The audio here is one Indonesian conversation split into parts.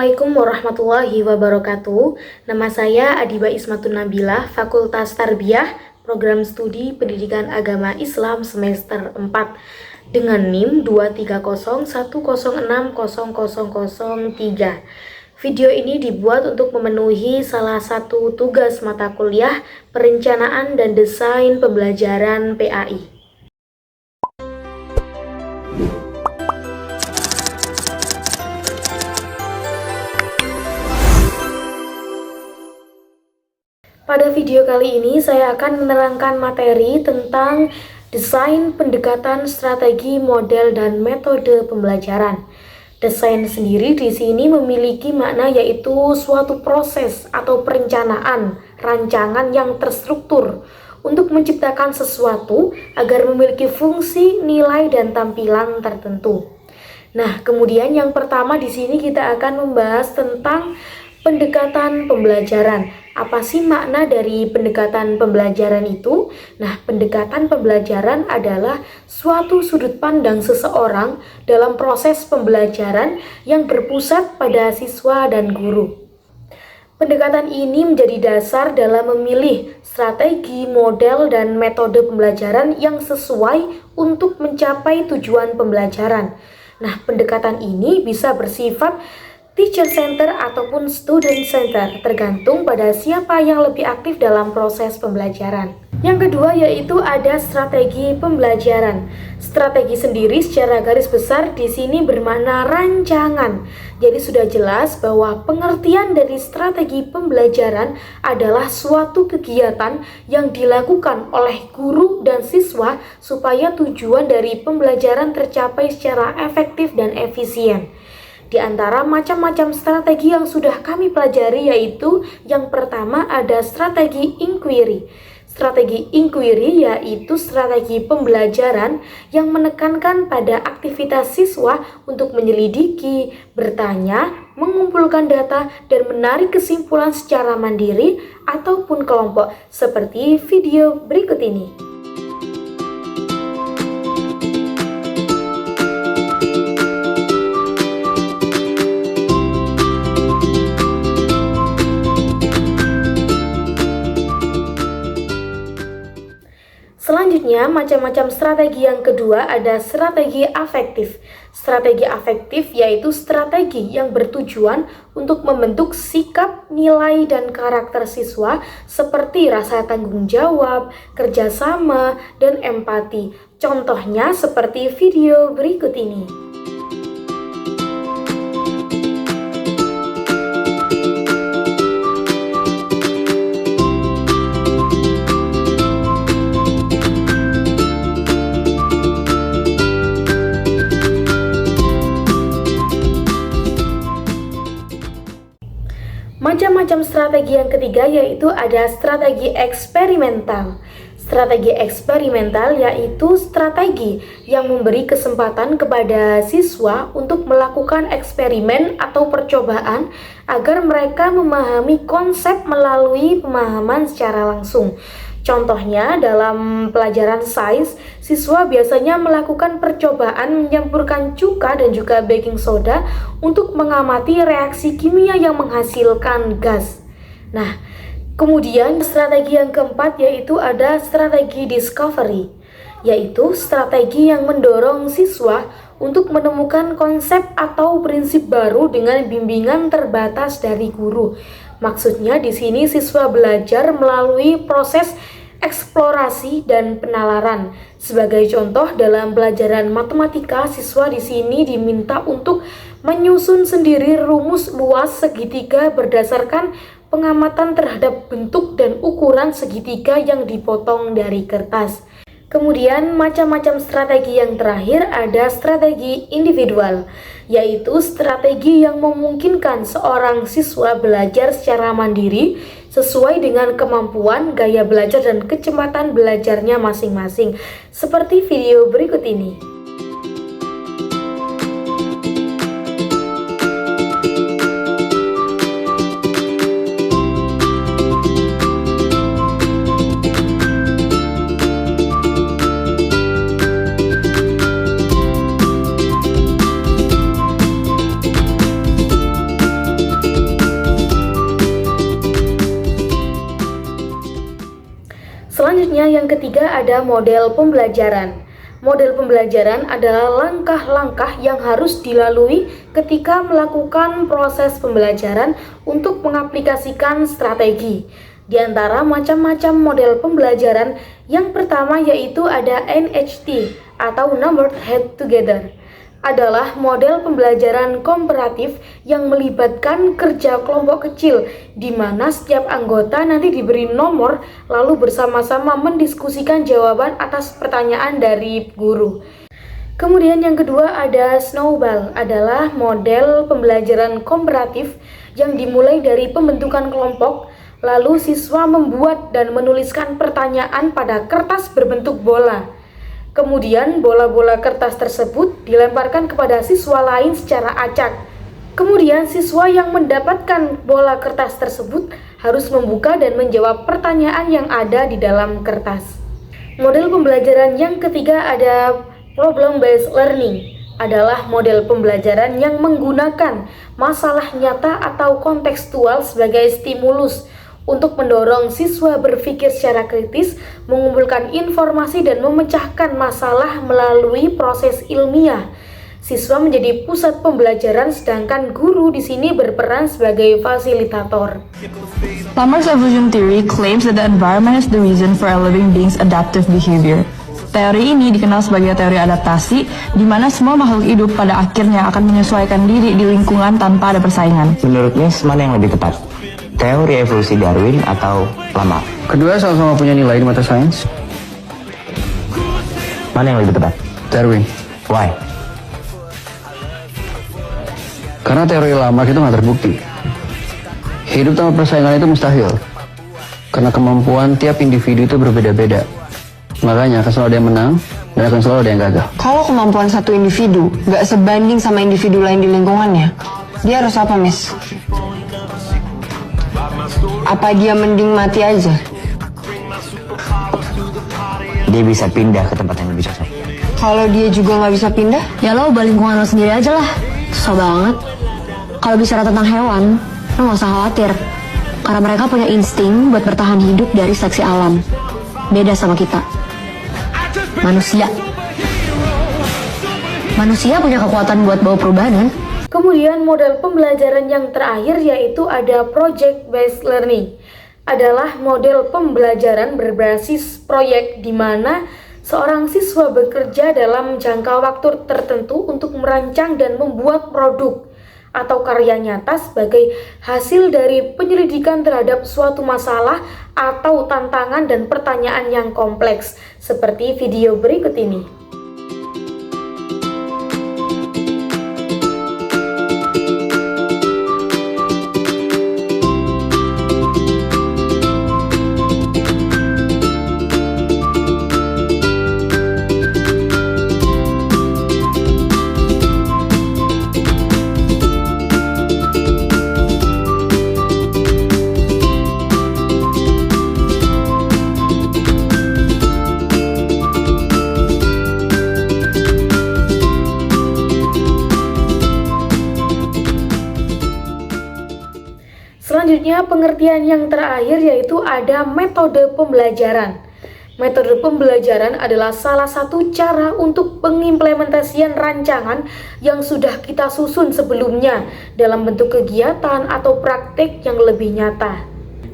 Assalamualaikum warahmatullahi wabarakatuh. Nama saya Adiba Ismatun Nabilah, Fakultas Tarbiyah, Program Studi Pendidikan Agama Islam semester 4 dengan NIM 23010600003. Video ini dibuat untuk memenuhi salah satu tugas mata kuliah Perencanaan dan Desain Pembelajaran PAI. Pada video kali ini saya akan menerangkan materi tentang desain, pendekatan, strategi, model, dan metode pembelajaran. Desain sendiri di sini memiliki makna yaitu suatu proses atau perencanaan, rancangan yang terstruktur untuk menciptakan sesuatu agar memiliki fungsi, nilai, dan tampilan tertentu. Nah, kemudian yang pertama di sini kita akan membahas tentang pendekatan pembelajaran. Apa sih makna dari pendekatan pembelajaran itu? Nah, pendekatan pembelajaran adalah suatu sudut pandang seseorang dalam proses pembelajaran yang berpusat pada siswa dan guru. Pendekatan ini menjadi dasar dalam memilih strategi, model, dan metode pembelajaran yang sesuai untuk mencapai tujuan pembelajaran. Nah, pendekatan ini bisa bersifat teacher center ataupun student center, tergantung pada siapa yang lebih aktif dalam proses pembelajaran. Yang kedua yaitu ada strategi pembelajaran. Strategi sendiri secara garis besar di sini bermakna rancangan. Jadi sudah jelas bahwa pengertian dari strategi pembelajaran adalah suatu kegiatan yang dilakukan oleh guru dan siswa supaya tujuan dari pembelajaran tercapai secara efektif dan efisien. Di antara macam-macam strategi yang sudah kami pelajari yaitu yang pertama ada strategi inquiry. Strategi inquiry yaitu strategi pembelajaran yang menekankan pada aktivitas siswa untuk menyelidiki, bertanya, mengumpulkan data, dan menarik kesimpulan secara mandiri ataupun kelompok seperti video berikut ini. Selanjutnya, macam-macam strategi yang kedua ada strategi afektif. Strategi afektif yaitu strategi yang bertujuan untuk membentuk sikap, nilai, dan karakter siswa seperti rasa tanggung jawab, kerjasama, dan empati. Contohnya seperti video berikut ini. Macam-macam strategi yang ketiga yaitu ada strategi eksperimental. Strategi eksperimental yaitu strategi yang memberi kesempatan kepada siswa untuk melakukan eksperimen atau percobaan agar mereka memahami konsep melalui pemahaman secara langsung. Contohnya dalam pelajaran sains, siswa biasanya melakukan percobaan mencampurkan cuka dan juga baking soda untuk mengamati reaksi kimia yang menghasilkan gas. Nah, kemudian strategi yang keempat yaitu ada strategi discovery, yaitu strategi yang mendorong siswa untuk menemukan konsep atau prinsip baru dengan bimbingan terbatas dari guru. Maksudnya di sini siswa belajar melalui proses eksplorasi dan penalaran. Sebagai contoh dalam pelajaran matematika, siswa di sini diminta untuk menyusun sendiri rumus luas segitiga berdasarkan pengamatan terhadap bentuk dan ukuran segitiga yang dipotong dari kertas. Kemudian macam-macam strategi yang terakhir ada strategi individual, yaitu strategi yang memungkinkan seorang siswa belajar secara mandiri sesuai dengan kemampuan, gaya belajar, dan kecepatan belajarnya masing-masing, seperti video berikut ini. Selanjutnya yang ketiga ada model pembelajaran. Model pembelajaran adalah langkah-langkah yang harus dilalui ketika melakukan proses pembelajaran untuk mengaplikasikan strategi. Di antara macam-macam model pembelajaran, yang pertama yaitu ada NHT atau Numbered Head Together. Adalah model pembelajaran komparatif yang melibatkan kerja kelompok kecil di mana setiap anggota nanti diberi nomor lalu bersama-sama mendiskusikan jawaban atas pertanyaan dari guru. Kemudian yang kedua ada Snowball, adalah model pembelajaran komparatif yang dimulai dari pembentukan kelompok, lalu siswa membuat dan menuliskan pertanyaan pada kertas berbentuk bola. Kemudian bola-bola kertas tersebut dilemparkan kepada siswa lain secara acak. Kemudian siswa yang mendapatkan bola kertas tersebut harus membuka dan menjawab pertanyaan yang ada di dalam kertas. Model pembelajaran yang ketiga ada Problem Based Learning, adalah model pembelajaran yang menggunakan masalah nyata atau kontekstual sebagai stimulus untuk mendorong siswa berpikir secara kritis, mengumpulkan informasi dan memecahkan masalah melalui proses ilmiah. Siswa menjadi pusat pembelajaran sedangkan guru di sini berperan sebagai fasilitator. Lamarck's evolution theory claims that the environment is the reason for a living being's adaptive behavior. Teori ini dikenal sebagai teori adaptasi, di mana semua makhluk hidup pada akhirnya akan menyesuaikan diri di lingkungan tanpa ada persaingan. Menurut Miss, mana yang lebih tepat? Teori evolusi Darwin atau Lamarck? Kedua sama-sama punya nilai di mata sains. Mana yang lebih tepat? Darwin. Why? Karena teori Lamarck itu nggak terbukti. Hidup tanpa persaingan itu mustahil. Karena kemampuan tiap individu itu berbeda-beda. Makanya akan selalu ada yang menang dan akan selalu ada yang gagal. Kalau kemampuan satu individu nggak sebanding sama individu lain di lingkungannya, dia harus apa, Miss? Apa dia mending mati aja? Dia bisa pindah ke tempat yang lebih cocok. Kalau dia juga nggak bisa pindah, ya lo ubah lingkungan lo sendiri aja lah. Susah banget. Kalau bicara tentang hewan, lo gak usah khawatir. Karena mereka punya insting buat bertahan hidup dari seleksi alam. Beda sama kita. Manusia punya kekuatan buat bawa perubahan. Kemudian model pembelajaran yang terakhir yaitu ada Project Based Learning, adalah model pembelajaran berbasis proyek di mana seorang siswa bekerja dalam jangka waktu tertentu untuk merancang dan membuat produk atau karya nyata sebagai hasil dari penyelidikan terhadap suatu masalah atau tantangan dan pertanyaan yang kompleks, seperti video berikut ini. Selanjutnya pengertian yang terakhir yaitu ada metode pembelajaran. Metode pembelajaran adalah salah satu cara untuk pengimplementasian rancangan yang sudah kita susun sebelumnya dalam bentuk kegiatan atau praktik yang lebih nyata.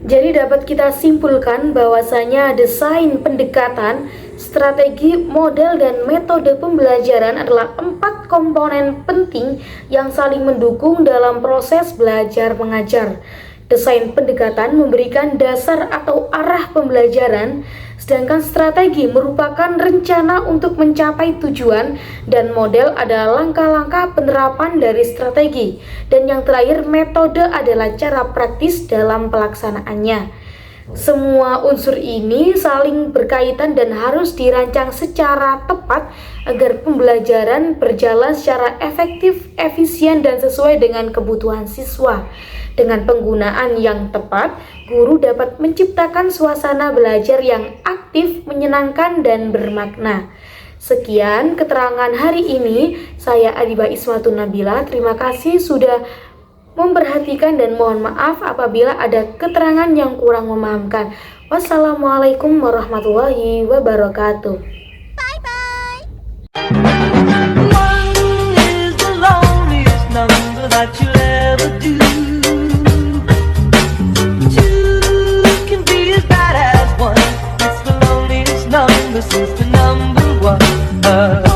Jadi dapat kita simpulkan bahwasanya desain pendekatan, strategi, model, dan metode pembelajaran adalah 4 komponen penting yang saling mendukung dalam proses belajar mengajar. Desain pendekatan memberikan dasar atau arah pembelajaran, sedangkan strategi merupakan rencana untuk mencapai tujuan, dan model adalah langkah-langkah penerapan dari strategi. Dan yang terakhir, metode adalah cara praktis dalam pelaksanaannya. Semua unsur ini saling berkaitan dan harus dirancang secara tepat agar pembelajaran berjalan secara efektif, efisien, dan sesuai dengan kebutuhan siswa. Dengan penggunaan yang tepat, guru dapat menciptakan suasana belajar yang aktif, menyenangkan, dan bermakna. Sekian keterangan hari ini. Saya Adiba Ismatun Nabila. Terima kasih sudah memperhatikan dan mohon maaf apabila ada keterangan yang kurang memahamkan. Wassalamualaikum warahmatullahi wabarakatuh. This is the number one.